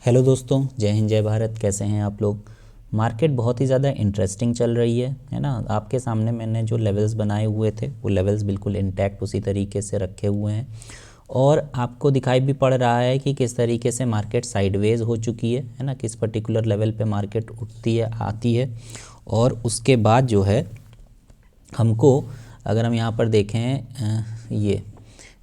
Hello दोस्तों, जय हिंद जय भारत। कैसे हैं आप लोग। मार्केट बहुत ही ज़्यादा इंटरेस्टिंग चल रही है ना। आपके सामने मैंने जो लेवल्स बनाए हुए थे वो लेवल्स बिल्कुल इंटैक्ट उसी तरीके से रखे हुए हैं और आपको दिखाई भी पड़ रहा है कि किस तरीके से मार्केट साइडवेज हो चुकी है ना। किस पर्टिकुलर लेवल पे मार्केट उठती है, आती है और उसके बाद जो है हमको, अगर हम यहाँ पर देखें ये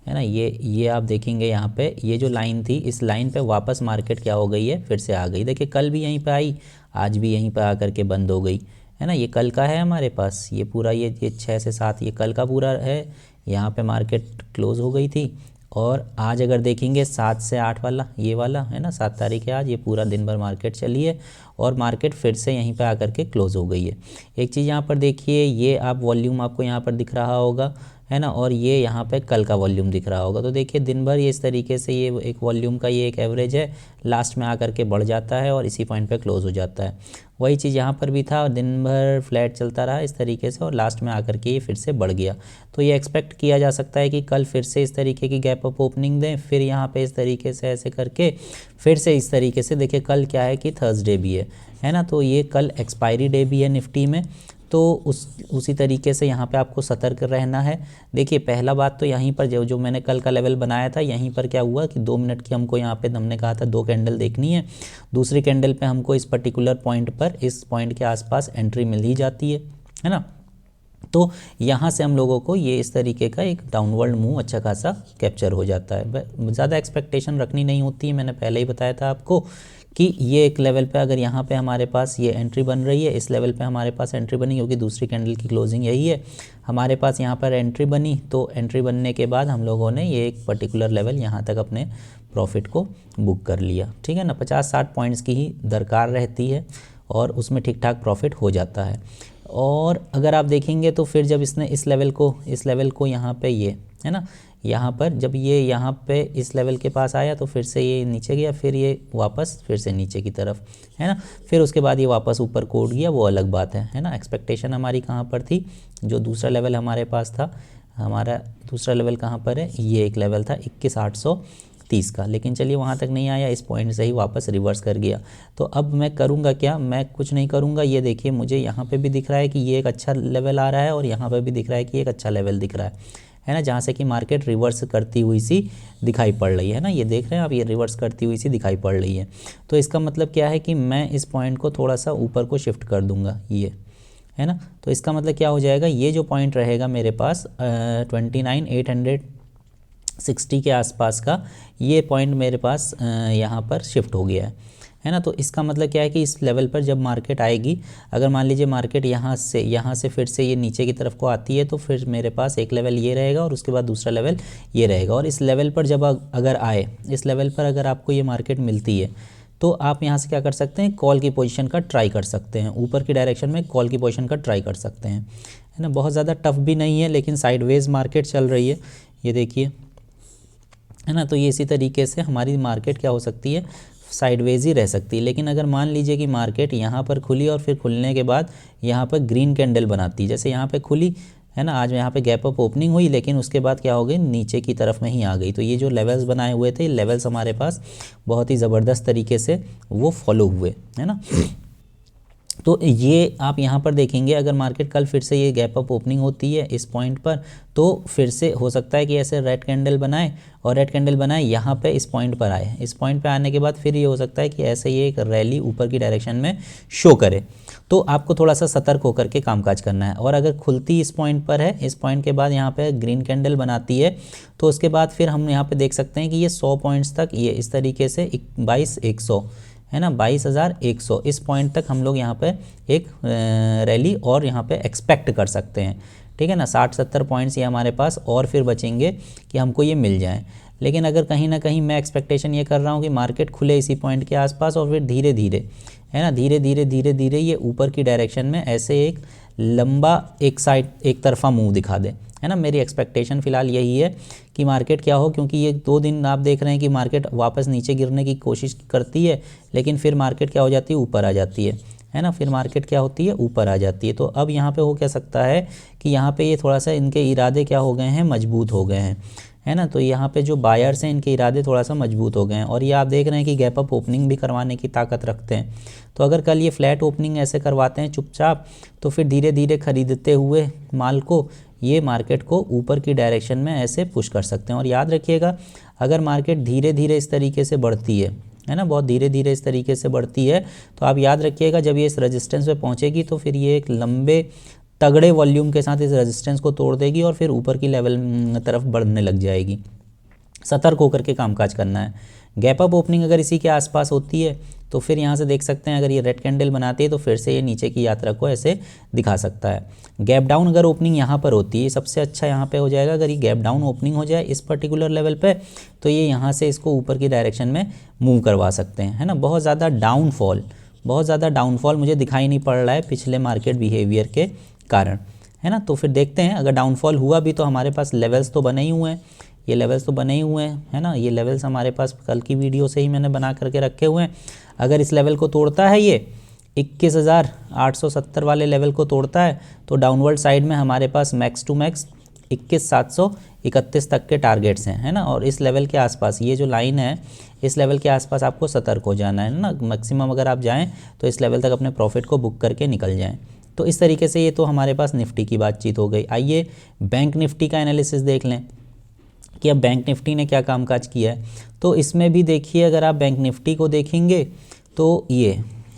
है ना, ये आप देखेंगे यहाँ पे ये जो लाइन थी, इस लाइन पे वापस मार्केट क्या हो गई है, फिर से आ गई। देखिए कल भी यहीं पे आई, आज भी यहीं पे आकर के बंद हो गई है ना। ये कल का है हमारे पास, ये पूरा ये 6 से 7 ये कल का पूरा है। यहाँ पे मार्केट क्लोज़ हो गई थी और आज अगर देखेंगे 7 से 8 वाला, ये वाला है ना, 7 तारीख है आज, ये पूरा दिन भर मार्केट चली है और मार्केट फिर से यहीं पे आकर के क्लोज़ हो गई है। एक चीज़ यहाँ पर देखिए, ये आप वॉल्यूम आपको यहाँ पर दिख रहा होगा है ना, और ये यहाँ पे कल का वॉल्यूम दिख रहा होगा। तो देखिए दिन भर ये इस तरीके से ये एक वॉल्यूम का ये एक एवरेज है, लास्ट में आकर के बढ़ जाता है और इसी पॉइंट पे क्लोज़ हो जाता है। वही चीज़ यहाँ पर भी था और दिन भर फ्लैट चलता रहा इस तरीके से और लास्ट में आकर के ये फिर से बढ़ गया। तो ये एक्सपेक्ट किया जा सकता है कि कल फिर से इस तरीके की गैप अप ओपनिंग दें, फिर यहाँ पे इस तरीके से ऐसे करके फिर से इस तरीके से। देखिए कल क्या है कि थर्सडे भी है ना, तो ये कल एक्सपायरी डे भी है निफ्टी में, तो उसी तरीके से यहाँ पे आपको सतर्क रहना है। देखिए पहला बात तो यहीं पर जो मैंने कल का लेवल बनाया था, यहीं पर क्या हुआ कि 2 मिनट की हमको यहाँ पे हमने कहा था 2 कैंडल देखनी है। दूसरी कैंडल पे हमको इस पर्टिकुलर पॉइंट पर, इस पॉइंट के आसपास एंट्री मिल ही जाती है ना। तो यहाँ से हम लोगों को ये इस तरीके का एक डाउनवर्ड मूव अच्छा खासा कैप्चर हो जाता है। ज़्यादा एक्सपेक्टेशन रखनी नहीं होती है, मैंने पहले ही बताया था आपको कि ये एक लेवल पे अगर यहाँ पे हमारे पास ये एंट्री बन रही है, इस लेवल पे हमारे पास एंट्री बनी, क्योंकि दूसरी कैंडल की क्लोजिंग यही है, हमारे पास यहाँ पर एंट्री बनी। तो एंट्री बनने के बाद हम लोगों ने ये एक पर्टिकुलर लेवल यहाँ तक अपने प्रॉफिट को बुक कर लिया, ठीक है ना। 50-60 पॉइंट्स की ही दरकार रहती है और उसमें ठीक ठाक प्रॉफिट हो जाता है। और अगर आप देखेंगे तो फिर जब इसने इस लेवल को यहाँ पे ये है ना, यहाँ पर जब ये यहाँ पे इस लेवल के पास आया तो फिर से ये नीचे गया, फिर ये वापस फिर से नीचे की तरफ है ना, फिर उसके बाद ये वापस ऊपर कोड गया, वो अलग बात है ना। एक्सपेक्टेशन हमारी कहाँ पर थी, जो दूसरा लेवल हमारे पास था, हमारा दूसरा लेवल कहाँ पर है, ये एक लेवल था 21,830 का, लेकिन चलिए वहाँ तक नहीं आया, इस पॉइंट से ही वापस रिवर्स कर गया। तो अब मैं करूँगा क्या, मैं कुछ नहीं करूँगा। ये देखिए मुझे यहाँ पे भी दिख रहा है कि ये एक अच्छा लेवल आ रहा है और यहाँ पर भी दिख रहा है कि एक अच्छा लेवल दिख रहा है ना, जहाँ से कि मार्केट रिवर्स करती हुई सी दिखाई पड़ रही है ना। ये देख रहे हैं आप, ये रिवर्स करती हुई सी दिखाई पड़ रही है। तो इसका मतलब क्या है कि मैं इस पॉइंट को थोड़ा सा ऊपर को शिफ्ट कर दूँगा, ये है ना। तो इसका मतलब क्या हो जाएगा, ये जो पॉइंट रहेगा मेरे पास 29,860 के आसपास का, ये पॉइंट मेरे पास यहाँ पर शिफ्ट हो गया है ना। तो इसका मतलब क्या है कि इस लेवल पर जब मार्केट आएगी, अगर मान लीजिए मार्केट यहाँ से फिर से ये नीचे की तरफ को आती है, तो फिर मेरे पास एक लेवल ये रहेगा और उसके बाद दूसरा लेवल ये रहेगा। और इस लेवल पर जब अगर आए, इस लेवल पर अगर आपको ये मार्केट मिलती है, तो आप यहाँ से क्या कर सकते हैं, कॉल की पोजीशन का ट्राई कर सकते हैं, ऊपर की डायरेक्शन में कॉल की पोजीशन का ट्राई कर सकते हैं, है ना। बहुत ज़्यादा टफ भी नहीं है, लेकिन साइडवेज मार्केट चल रही है, ये देखिए है ना। तो ये इसी तरीके से हमारी मार्केट क्या हो सकती है, साइडवेज ही रह सकती है। लेकिन अगर मान लीजिए कि मार्केट यहाँ पर खुली और फिर खुलने के बाद यहाँ पर ग्रीन कैंडल बनाती है, जैसे यहाँ पे खुली है ना, आज यहाँ पे गैप अप ओपनिंग हुई, लेकिन उसके बाद क्या हो गई, नीचे की तरफ में ही आ गई। तो ये जो लेवल्स बनाए हुए थे, लेवल्स हमारे पास बहुत ही ज़बरदस्त तरीके से वो फॉलो हुए है ना। तो ये आप यहाँ पर देखेंगे, अगर मार्केट कल फिर से ये गैप अप ओपनिंग होती है इस पॉइंट पर, तो फिर से हो सकता है कि ऐसे रेड कैंडल बनाए और रेड कैंडल बनाए यहाँ पे इस पॉइंट पर आए। इस पॉइंट पे आने के बाद फिर ये हो सकता है कि ऐसे ये एक रैली ऊपर की डायरेक्शन में शो करे। तो आपको थोड़ा सा सतर्क होकर के कामकाज करना है। और अगर खुलती इस पॉइंट पर है, इस पॉइंट के बाद यहाँ पे ग्रीन कैंडल बनाती है, तो उसके बाद फिर हम यहाँ पे देख सकते हैं कि ये 100 पॉइंट्स तक, ये इस तरीके से 22,100 है ना, 22,100 इस पॉइंट तक हम लोग यहाँ पे एक रैली और यहाँ पे एक्सपेक्ट कर सकते हैं, ठीक है ना। 60-70 पॉइंट्स ये हमारे पास और फिर बचेंगे कि हमको ये मिल जाएं। लेकिन अगर कहीं ना कहीं मैं एक्सपेक्टेशन ये कर रहा हूँ कि मार्केट खुले इसी पॉइंट के आसपास और फिर धीरे धीरे है ना, धीरे धीरे ये ऊपर की डायरेक्शन में ऐसे एक लंबा एक साइड एक तरफा मूव दिखा दे, है ना। मेरी एक्सपेक्टेशन फ़िलहाल यही है कि मार्केट क्या हो, क्योंकि ये 2 दिन आप देख रहे हैं कि मार्केट वापस नीचे गिरने की कोशिश करती है, लेकिन फिर मार्केट क्या हो जाती है, ऊपर आ जाती है ना। फिर मार्केट क्या होती है, ऊपर आ जाती है। तो अब यहाँ पे हो क्या सकता है कि यहाँ पे ये थोड़ा सा इनके इरादे क्या हो गए हैं, मजबूत हो गए हैं, है ना। तो यहाँ पे जो बायर्स हैं इनके इरादे थोड़ा सा मजबूत हो गए हैं और ये आप देख रहे हैं कि गैप अप ओपनिंग भी करवाने की ताकत रखते हैं। तो अगर कल ये फ्लैट ओपनिंग ऐसे करवाते हैं चुपचाप, तो फिर धीरे धीरे खरीदते हुए माल को ये मार्केट को ऊपर की डायरेक्शन में ऐसे पुश कर सकते हैं। और याद रखिएगा, अगर मार्केट धीरे धीरे इस तरीके से बढ़ती है ना, बहुत धीरे धीरे इस तरीके से बढ़ती है, तो आप याद रखिएगा जब ये इस रेजिस्टेंस पे पहुंचेगी तो फिर ये एक लंबे तगड़े वॉल्यूम के साथ इस रेजिस्टेंस को तोड़ देगी और फिर ऊपर की लेवल तरफ बढ़ने लग जाएगी। सतर्क होकर के कामकाज करना है। गैप अप ओपनिंग अगर इसी के आसपास होती है तो फिर यहाँ से देख सकते हैं, अगर ये रेड कैंडल बनाती है तो फिर से ये नीचे की यात्रा को ऐसे दिखा सकता है। गैप डाउन अगर ओपनिंग यहाँ पर होती है, सबसे अच्छा यहाँ पे हो जाएगा। अगर ये गैप डाउन ओपनिंग हो जाए इस पर्टिकुलर लेवल पे, तो ये यहाँ से इसको ऊपर की डायरेक्शन में मूव करवा सकते हैं, है ना। बहुत ज़्यादा डाउनफॉल मुझे दिखाई नहीं पड़ रहा है पिछले मार्केट बिहेवियर के कारण, है ना। तो फिर देखते हैं, अगर डाउनफॉल हुआ भी तो हमारे पास लेवल्स तो बने ही हुए हैं, ये लेवल्स तो बने ही हुए हैं, है ना। ये लेवल्स हमारे पास कल की वीडियो से ही मैंने बना करके रखे हुए हैं। अगर इस लेवल को तोड़ता है ये 21,870 वाले लेवल को तोड़ता है तो डाउनवर्ड साइड में हमारे पास मैक्स टू मैक्स 21,731 तक के टारगेट्स हैं, है ना। और इस लेवल के आसपास ये जो लाइन है, इस लेवल के आसपास आपको सतर्क हो जाना है ना। मैक्सिमम अगर आप जाएँ तो इस लेवल तक अपने प्रॉफिट को बुक करके निकल जाएँ। तो इस तरीके से ये तो हमारे पास निफ्टी की बातचीत हो गई। आइए बैंक निफ्टी का एनालिसिस देख लें कि अब बैंक निफ्टी ने क्या कामकाज किया है। तो इसमें भी देखिए, अगर आप बैंक निफ्टी को देखेंगे तो ये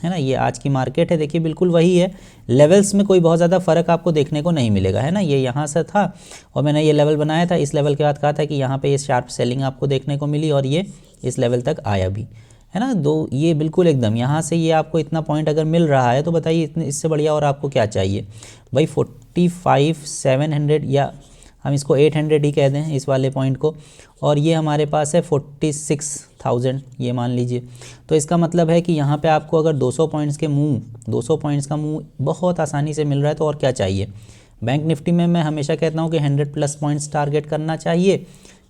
है ना, ये आज की मार्केट है, देखिए बिल्कुल वही है। लेवल्स में कोई बहुत ज़्यादा फ़र्क आपको देखने को नहीं मिलेगा, है ना। ये यहाँ से था और मैंने ये लेवल बनाया था, इस लेवल के बाद कहा था कि यहाँ पे ये शार्प सेलिंग आपको देखने को मिली और ये इस लेवल तक आया भी, है ना। दो ये बिल्कुल एकदम यहाँ से ये आपको इतना पॉइंट अगर मिल रहा है तो बताइए इतने इससे बढ़िया और आपको क्या चाहिए भाई। 45,700 या हम इसको 800 ही कह दें इस वाले पॉइंट को, और ये हमारे पास है 46,000 ये मान लीजिए। तो इसका मतलब है कि यहाँ पे आपको अगर 200 पॉइंट्स का मूव बहुत आसानी से मिल रहा है तो और क्या चाहिए। बैंक निफ्टी में मैं हमेशा कहता हूँ कि 100+ पॉइंट्स टारगेट करना चाहिए,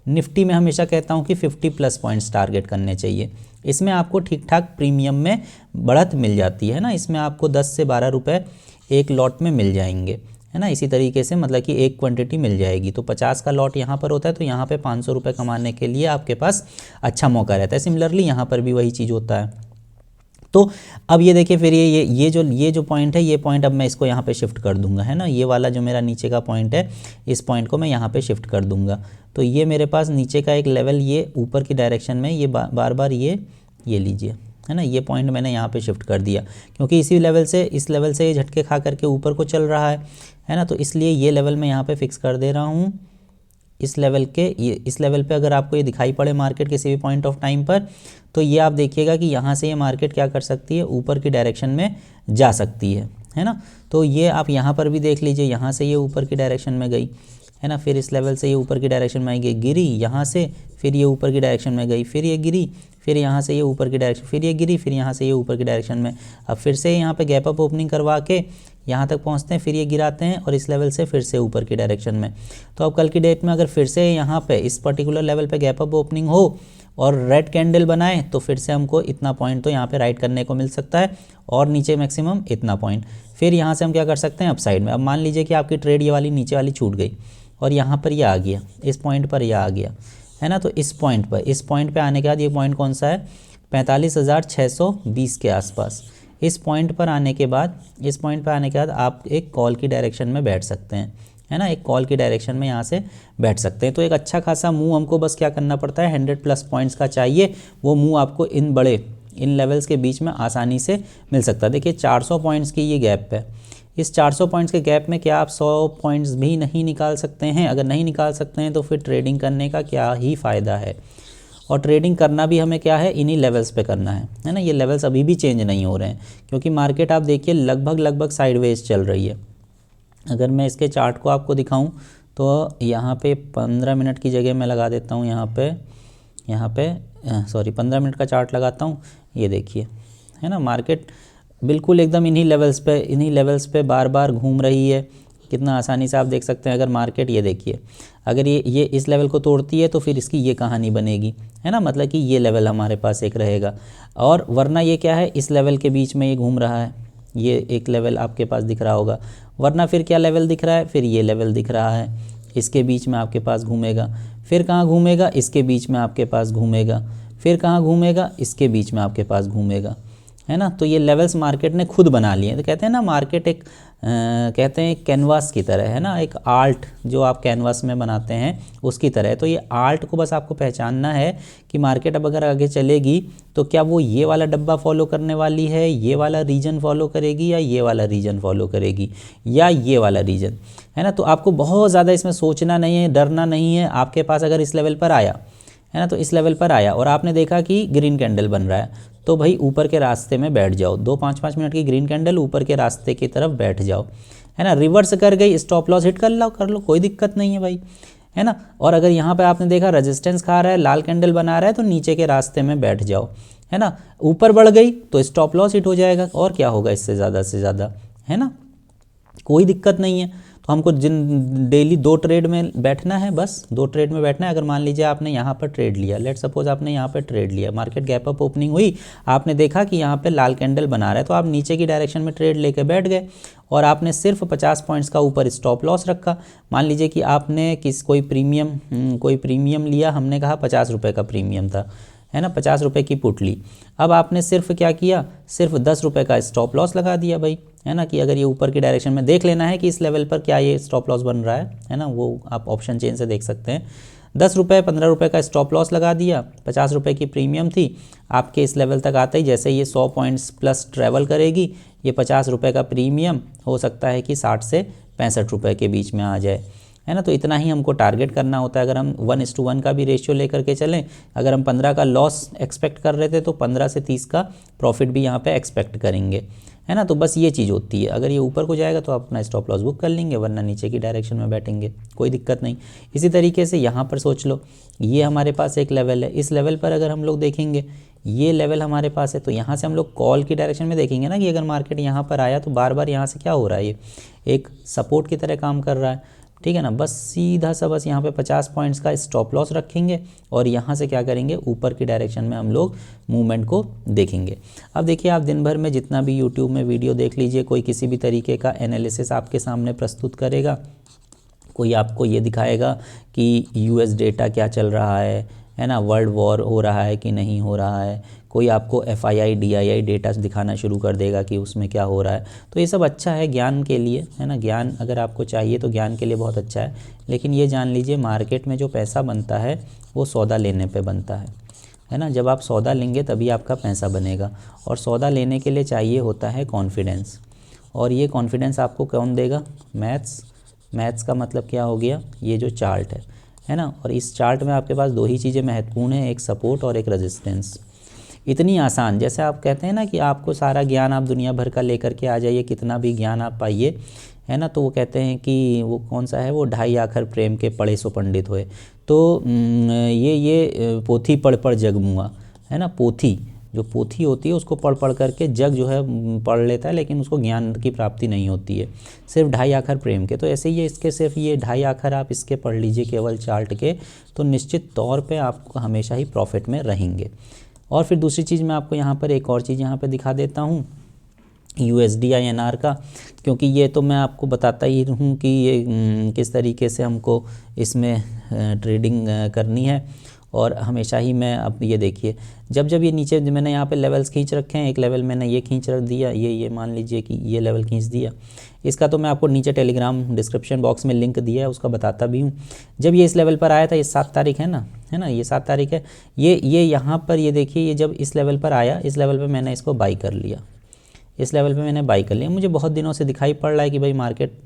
निफ्टी में हमेशा कहता हूँ कि 50+ पॉइंट्स टारगेट करने चाहिए। इसमें आपको ठीक ठाक प्रीमियम में बढ़त मिल जाती है ना, इसमें आपको 10 से 12 रुपये एक लॉट में मिल जाएंगे, है ना। इसी तरीके से मतलब कि एक क्वांटिटी मिल जाएगी। तो 50 का लॉट यहाँ पर होता है तो यहाँ पे 500 रुपये कमाने के लिए आपके पास अच्छा मौका रहता है। सिमिलरली यहाँ पर भी वही चीज़ होता है। तो अब ये देखिए, फिर ये जो पॉइंट है, ये पॉइंट अब मैं इसको यहाँ पे शिफ्ट कर दूंगा, है ना। ये वाला जो मेरा नीचे का पॉइंट है, इस पॉइंट को मैं यहाँ पे शिफ्ट कर दूंगा। तो ये मेरे पास नीचे का एक लेवल, ये ऊपर की डायरेक्शन में ये बार बार ये लीजिए, है ना। ये पॉइंट मैंने यहाँ पे शिफ्ट कर दिया क्योंकि इस लेवल से ये झटके खा करके ऊपर को चल रहा है ना। तो इसलिए ये लेवल मैं यहाँ पे फिक्स कर दे रहा हूँ। इस लेवल पे अगर आपको ये दिखाई पड़े मार्केट किसी भी पॉइंट ऑफ टाइम पर, तो ये आप देखिएगा कि यहाँ से ये मार्केट क्या कर सकती है, ऊपर की डायरेक्शन में जा सकती है ना। तो ये आप यहाँ पर भी देख लीजिए, यहाँ से ये ऊपर की डायरेक्शन में गई, है ना। फिर इस लेवल से ये ऊपर की डायरेक्शन में आएगी, गिरी यहाँ से, फिर ये ऊपर की डायरेक्शन में गई, फिर ये गिरी, फिर यहाँ से ये ऊपर की डायरेक्शन, फिर ये गिरी, फिर यहाँ से ये ऊपर की डायरेक्शन में। अब फिर से यहाँ पे गैप अप ओपनिंग करवा के यहाँ तक पहुँचते हैं, फिर ये गिराते हैं और इस लेवल से फिर से ऊपर की डायरेक्शन में। तो अब कल की डेट में अगर फिर से यहाँ पे इस पर्टिकुलर लेवल पे गैप अप ओपनिंग हो और रेड कैंडल बनाए तो फिर से हमको इतना पॉइंट तो यहाँ पे राइट करने को मिल सकता है और नीचे मैक्सिमम इतना पॉइंट। फिर यहाँ से हम क्या कर सकते हैं, अपसाइड में। अब मान लीजिए कि आपकी ट्रेड ये वाली नीचे वाली छूट गई और यहाँ पर ये आ गया, इस पॉइंट पर यह आ गया, है ना। तो इस पॉइंट पे आने के बाद, ये पॉइंट कौन सा है, 45,620 के आसपास। इस पॉइंट पर आने के बाद आप एक कॉल की डायरेक्शन में बैठ सकते हैं, है ना। एक कॉल की डायरेक्शन में यहाँ से बैठ सकते हैं। तो एक अच्छा खासा मूव हमको बस क्या करना पड़ता है, 100+ पॉइंट्स का चाहिए। वो मूव आपको इन लेवल्स के बीच में आसानी से मिल सकता है। देखिए 400 पॉइंट्स की ये गैप है, इस 400 पॉइंट्स के गैप में क्या आप 100 पॉइंट्स भी नहीं निकाल सकते हैं? अगर नहीं निकाल सकते हैं तो फिर ट्रेडिंग करने का क्या ही फ़ायदा है। और ट्रेडिंग करना भी हमें क्या है, इन्हीं लेवल्स पे करना है ना। ये लेवल्स अभी भी चेंज नहीं हो रहे हैं क्योंकि मार्केट आप देखिए लगभग साइडवेज चल रही है। अगर मैं इसके चार्ट को आपको दिखाऊं तो यहाँ पे 15 मिनट की जगह मैं लगा देता हूँ, यहाँ पे 15 मिनट का चार्ट लगाता हूँ। ये देखिए, है ना, मार्केट बिल्कुल एकदम इन्हीं लेवल्स पे बार बार घूम रही है। कितना आसानी से आप देख सकते हैं। अगर मार्केट ये देखिए, अगर ये इस लेवल को तोड़ती है तो फिर इसकी ये कहानी बनेगी, है ना। मतलब कि ये लेवल हमारे पास एक रहेगा और वरना ये क्या है, इस लेवल के बीच में ये घूम रहा है। ये एक लेवल आपके पास दिख रहा होगा, वरना फिर क्या लेवल दिख रहा है, फिर ये लेवल दिख रहा है। इसके बीच में आपके पास घूमेगा, फिर कहाँ घूमेगा, इसके बीच में आपके पास घूमेगा, फिर कहाँ घूमेगा, इसके बीच में आपके पास घूमेगा, है ना। तो ये लेवल्स मार्केट ने खुद बना लिए हैं। तो कहते हैं ना मार्केट एक कहते हैं कैनवास की तरह है ना, एक आर्ट जो आप कैनवास में बनाते हैं उसकी तरह है। तो ये आर्ट को बस आपको पहचानना है कि मार्केट अब अगर आगे चलेगी तो क्या वो ये वाला डब्बा फॉलो करने वाली है, ये वाला रीजन फॉलो करेगी, या ये वाला रीजन फॉलो करेगी, या ये वाला रीजन, है ना। तो आपको बहुत ज़्यादा इसमें सोचना नहीं है, डरना नहीं है। आपके पास अगर इस लेवल पर आया, है ना, तो इस लेवल पर आया और आपने देखा कि ग्रीन कैंडल बन रहा है, तो भाई ऊपर के रास्ते में बैठ जाओ। 2-5 मिनट की ग्रीन कैंडल, ऊपर के रास्ते की तरफ बैठ जाओ, है ना। रिवर्स कर गई, स्टॉप लॉस हिट कर लो, कोई दिक्कत नहीं है भाई, है ना। और अगर यहाँ पे आपने देखा रेजिस्टेंस खा रहा है, लाल कैंडल बना रहा है, तो नीचे के रास्ते में बैठ जाओ, है ना। ऊपर बढ़ गई तो स्टॉप लॉस हिट हो जाएगा, और क्या होगा इससे ज़्यादा से ज़्यादा, है ना, कोई दिक्कत नहीं है। तो हमको जिन डेली 2 ट्रेड में बैठना है, बस 2 ट्रेड में बैठना है। अगर मान लीजिए आपने यहाँ पर ट्रेड लिया, लेट सपोज आपने यहाँ पर ट्रेड लिया, मार्केट गैप अप ओपनिंग हुई, आपने देखा कि यहाँ पे लाल कैंडल बना रहा है, तो आप नीचे की डायरेक्शन में ट्रेड लेके बैठ गए और आपने सिर्फ 50 पॉइंट्स का ऊपर स्टॉप लॉस रखा। मान लीजिए कि आपने कोई प्रीमियम लिया, हमने कहा 50 रुपये का प्रीमियम था, है ना, 50 रुपये की पुट ली। अब आपने सिर्फ क्या किया, सिर्फ 10 रुपये का स्टॉप लॉस लगा दिया भाई, है ना, कि अगर ये ऊपर की डायरेक्शन में देख लेना है कि इस लेवल पर क्या ये स्टॉप लॉस बन रहा है ना, वो आप ऑप्शन चेन से देख सकते हैं। 10 रुपये 15 रुपये का स्टॉप लॉस लगा दिया, 50 रुपये की प्रीमियम थी, आपके इस लेवल तक आते ही जैसे ये 100 पॉइंट्स प्लस ट्रैवल करेगी, ये 50 रुपये का प्रीमियम हो सकता है कि 60 से 65 रुपये के बीच में आ जाए, है ना। तो इतना ही हमको टारगेट करना होता है। अगर हम 1:1 का भी रेशियो लेकर के चलें, अगर हम 15 का लॉस एक्सपेक्ट कर रहे थे तो 15 से 30 का प्रॉफिट भी यहाँ पे एक्सपेक्ट करेंगे, है ना। तो बस ये चीज़ होती है। अगर ये ऊपर को जाएगा तो आप अपना स्टॉप लॉस बुक कर लेंगे, वरना नीचे की डायरेक्शन में बैठेंगे, कोई दिक्कत नहीं। इसी तरीके से यहाँ पर सोच लो, ये हमारे पास एक लेवल है, इस लेवल पर अगर हम लोग देखेंगे, ये लेवल हमारे पास है, तो यहाँ से हम लोग कॉल की डायरेक्शन में देखेंगे ना कि अगर मार्केट यहाँ पर आया तो बार बार यहाँ से क्या हो रहा है, ये एक सपोर्ट की तरह काम कर रहा है, ठीक है ना। बस सीधा सा बस यहाँ पे 50 पॉइंट्स का स्टॉप लॉस रखेंगे और यहाँ से क्या करेंगे, ऊपर की डायरेक्शन में हम लोग मूवमेंट को देखेंगे। अब देखिए, आप दिन भर में जितना भी यूट्यूब में वीडियो देख लीजिए, कोई किसी भी तरीके का एनालिसिस आपके सामने प्रस्तुत करेगा, कोई आपको ये दिखाएगा कि यूएस डेटा क्या चल रहा है ना, वर्ल्ड वॉर हो रहा है कि नहीं हो रहा है, कोई आपको FII DII डेटा दिखाना शुरू कर देगा कि उसमें क्या हो रहा है। तो ये सब अच्छा है ज्ञान के लिए, है ना, ज्ञान अगर आपको चाहिए तो ज्ञान के लिए बहुत अच्छा है। लेकिन ये जान लीजिए, मार्केट में जो पैसा बनता है वो सौदा लेने पे बनता है ना। जब आप सौदा लेंगे तभी आपका पैसा बनेगा, और सौदा लेने के लिए चाहिए होता है कॉन्फिडेंस। और ये कॉन्फिडेंस आपको कौन देगा, मैथ्स का मतलब क्या हो गया, ये जो चार्ट है ना। और इस चार्ट में आपके पास 2 ही चीज़ें महत्वपूर्ण हैं, एक सपोर्ट और एक रेजिस्टेंस। इतनी आसान, जैसे आप कहते हैं ना कि आपको सारा ज्ञान आप दुनिया भर का लेकर के आ जाइए, कितना भी ज्ञान आप पाइए, है ना, तो वो कहते हैं कि वो कौन सा है, वो 2.5 आखर प्रेम के पढ़े सो पंडित होए। तो ये पोथी पढ़ पढ़ जग मुआ, है ना। पोथी, जो पोथी होती है उसको पढ़ पढ़ करके जग जो है पढ़ लेता है, लेकिन उसको ज्ञान की प्राप्ति नहीं होती है, सिर्फ 2.5 आखर प्रेम के। तो ऐसे ही इसके सिर्फ ये 2.5 आखर आप इसके पढ़ लीजिए केवल चार्ट के, तो निश्चित तौर पे आप हमेशा ही प्रॉफिट में रहेंगे। और फिर दूसरी चीज़ मैं आपको यहाँ पर एक और चीज़ यहाँ पर दिखा देता हूँ, USD INR का, क्योंकि ये तो मैं आपको बताता ही हूँ कि ये किस तरीके से हमको इसमें ट्रेडिंग करनी है। और हमेशा ही मैं, अब ये देखिए, जब ये नीचे मैंने यहाँ पे लेवल्स खींच रखे हैं, एक लेवल मैंने ये खींच रख दिया, ये मान लीजिए कि ये लेवल खींच दिया, इसका तो मैं आपको नीचे टेलीग्राम डिस्क्रिप्शन बॉक्स में लिंक दिया है, उसका बताता भी हूँ। जब ये इस लेवल पर आया था, ये 7 तारीख है ना, ये 7 तारीख है, ये यहाँ पर ये देखिए, ये जब इस लेवल पर आया, इस लेवल पर मैंने इसको बाई कर लिया, इस लेवल पे मैंने बाई कर लिया। मुझे बहुत दिनों से दिखाई पड़ रहा है कि भाई मार्केट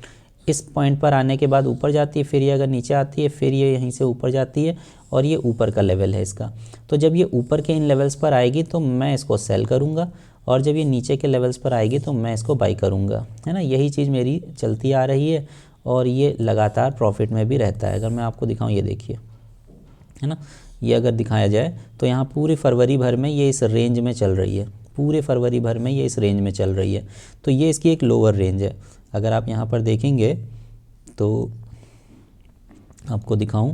इस पॉइंट पर आने के बाद ऊपर जाती है, फिर ये अगर नीचे आती है, फिर ये यहीं से ऊपर जाती है, और ये ऊपर का लेवल है इसका। तो जब ये ऊपर के इन लेवल्स पर आएगी तो मैं इसको सेल करूँगा, और जब ये नीचे के लेवल्स पर आएगी तो मैं इसको बाई करूँगा, है ना। यही चीज़ मेरी चलती आ रही है, और ये लगातार प्रॉफिट में भी रहता है। अगर मैं आपको दिखाऊँ, ये देखिए, है ना, ये अगर दिखाया जाए तो यहाँ पूरे फरवरी भर में ये इस रेंज में चल रही है, पूरे फरवरी भर में ये इस रेंज में चल रही है। तो ये इसकी एक लोअर रेंज है। अगर आप यहाँ पर देखेंगे तो आपको दिखाऊं,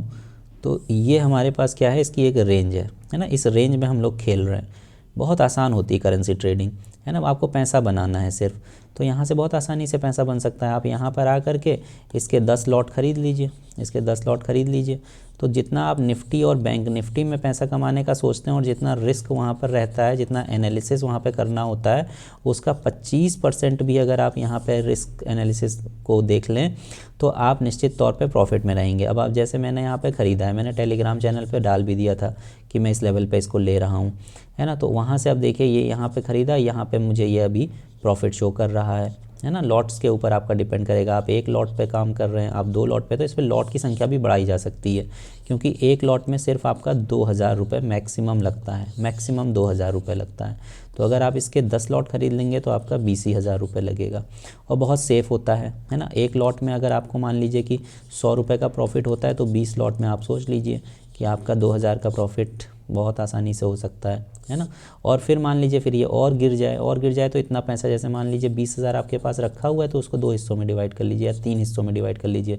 तो ये हमारे पास क्या है, इसकी एक रेंज है ना। इस रेंज में हम लोग खेल रहे हैं। बहुत आसान होती है करेंसी ट्रेडिंग, है ना। आपको पैसा बनाना है सिर्फ। तो यहाँ से बहुत आसानी से पैसा बन सकता है। आप यहाँ पर आ करके इसके 10 लॉट खरीद लीजिए, इसके 10 लॉट खरीद लीजिए। तो जितना आप निफ्टी और बैंक निफ्टी में पैसा कमाने का सोचते हैं और जितना रिस्क वहाँ पर रहता है, जितना एनालिसिस वहाँ पे करना होता है, उसका 25% भी अगर आप यहाँ पे रिस्क एनालिसिस को देख लें तो आप निश्चित तौर पे प्रॉफिट में रहेंगे। अब आप जैसे मैंने यहाँ पे ख़रीदा है, मैंने टेलीग्राम चैनल पे डाल भी दिया था कि मैं इस लेवल पे इसको ले रहा हूँ, है ना। तो वहाँ से अब देखिए ये यहाँ पे ख़रीदा, यहाँ पे मुझे ये अभी प्रॉफिट शो कर रहा है ना। लॉट्स के ऊपर आपका डिपेंड करेगा, आप 1 लॉट पे काम कर रहे हैं, आप 2 लॉट पे, तो इस पर लॉट की संख्या भी बढ़ाई जा सकती है, क्योंकि 1 लॉट में सिर्फ आपका 2000 रुपये मैक्सिमम लगता है, मैक्सिमम 2000 रुपये लगता है। तो अगर आप इसके 10 लॉट खरीद लेंगे तो आपका 20,000 रुपये लगेगा और बहुत सेफ़ होता है ना। 1 लॉट में अगर आपको मान लीजिए कि 100 रुपये का प्रॉफिट होता है तो 20 लॉट में आप सोच लीजिए कि आपका 2000 का प्रॉफिट बहुत आसानी से हो सकता है ना। और फिर मान लीजिए फिर ये और गिर जाए तो इतना पैसा, जैसे मान लीजिए 20,000 आपके पास रखा हुआ है तो उसको 2 हिस्सों में डिवाइड कर लीजिए या 3 हिस्सों में डिवाइड कर लीजिए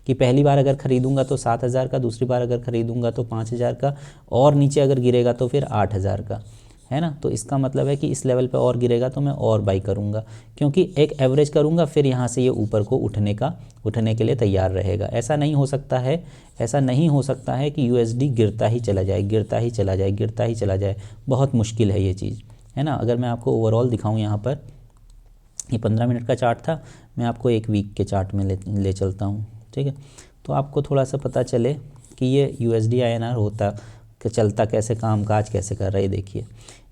कि पहली बार अगर ख़रीदूंगा तो 7,000 का, दूसरी बार अगर ख़रीदूंगा तो 5,000 का, और नीचे अगर गिरेगा तो फिर 8,000 का, है ना। तो इसका मतलब है कि इस लेवल पे और गिरेगा तो मैं और बाई करूँगा, क्योंकि एक एवरेज करूँगा, फिर यहाँ से ये ऊपर को उठने के लिए तैयार रहेगा। ऐसा नहीं हो सकता है कि यूएसडी गिरता ही चला जाए, बहुत मुश्किल है ये चीज़, है ना। अगर मैं आपको ओवरऑल दिखाऊँ, यहाँ पर ये 15 मिनट का चार्ट था, मैं आपको 1 वीक के चार्ट में ले चलता हूँ, ठीक है। तो आपको थोड़ा सा पता चले कि ये यूएसडी आईएनआर होता कि चलता कैसे, कामकाज कैसे कर रहा है। देखिए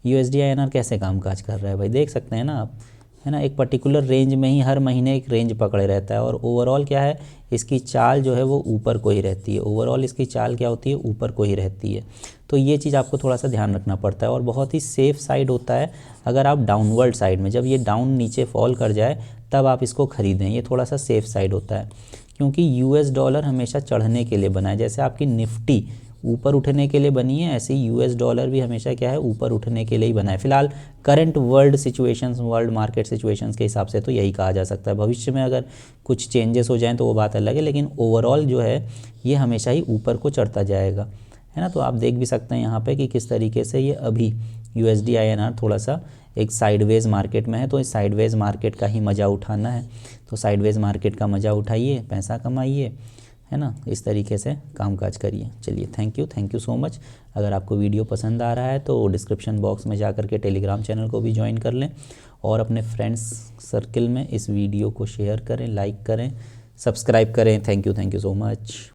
यूएसडी आईएनआर कैसे कामकाज कर रहा है भाई, देख सकते हैं ना आप, है ना। एक पर्टिकुलर रेंज में ही हर महीने एक रेंज पकड़े रहता है और ओवरऑल क्या है, इसकी चाल जो है वो ऊपर को ही रहती है। ओवरऑल इसकी चाल क्या होती है, ऊपर को ही रहती है। तो ये चीज़ आपको थोड़ा सा ध्यान रखना पड़ता है और बहुत ही सेफ़ साइड होता है अगर आप डाउनवर्ड साइड में, जब ये डाउन नीचे फॉल कर जाए तब आप इसको ख़रीदें, ये थोड़ा सा सेफ़ साइड होता है, क्योंकि यूएस डॉलर हमेशा चढ़ने के लिए बना है। जैसे आपकी निफ्टी ऊपर उठने के लिए बनी है, ऐसे ही यूएस डॉलर भी हमेशा क्या है, ऊपर उठने के लिए ही बना है। फिलहाल करंट वर्ल्ड मार्केट सिचुएशंस के हिसाब से तो यही कहा जा सकता है। भविष्य में अगर कुछ चेंजेस हो जाएं तो वो बात अलग है, लेकिन ओवरऑल जो है ये हमेशा ही ऊपर को चढ़ता जाएगा, है ना। तो आप देख भी सकते हैं यहाँ पे कि किस तरीके से ये अभी यूएसडी आईएनआर थोड़ा सा एक साइडवेज मार्केट में है। तो इस साइडवेज मार्केट का ही मज़ा उठाना है, तो साइडवेज मार्केट का मज़ा उठाइए, पैसा कमाइए, है ना। इस तरीके से कामकाज करिए। चलिए, थैंक यू सो मच। अगर आपको वीडियो पसंद आ रहा है तो डिस्क्रिप्शन बॉक्स में जा कर के टेलीग्राम चैनल को भी ज्वाइन कर लें और अपने फ्रेंड्स सर्किल में इस वीडियो को शेयर करें, लाइक करें, सब्सक्राइब करें। Thank you so much.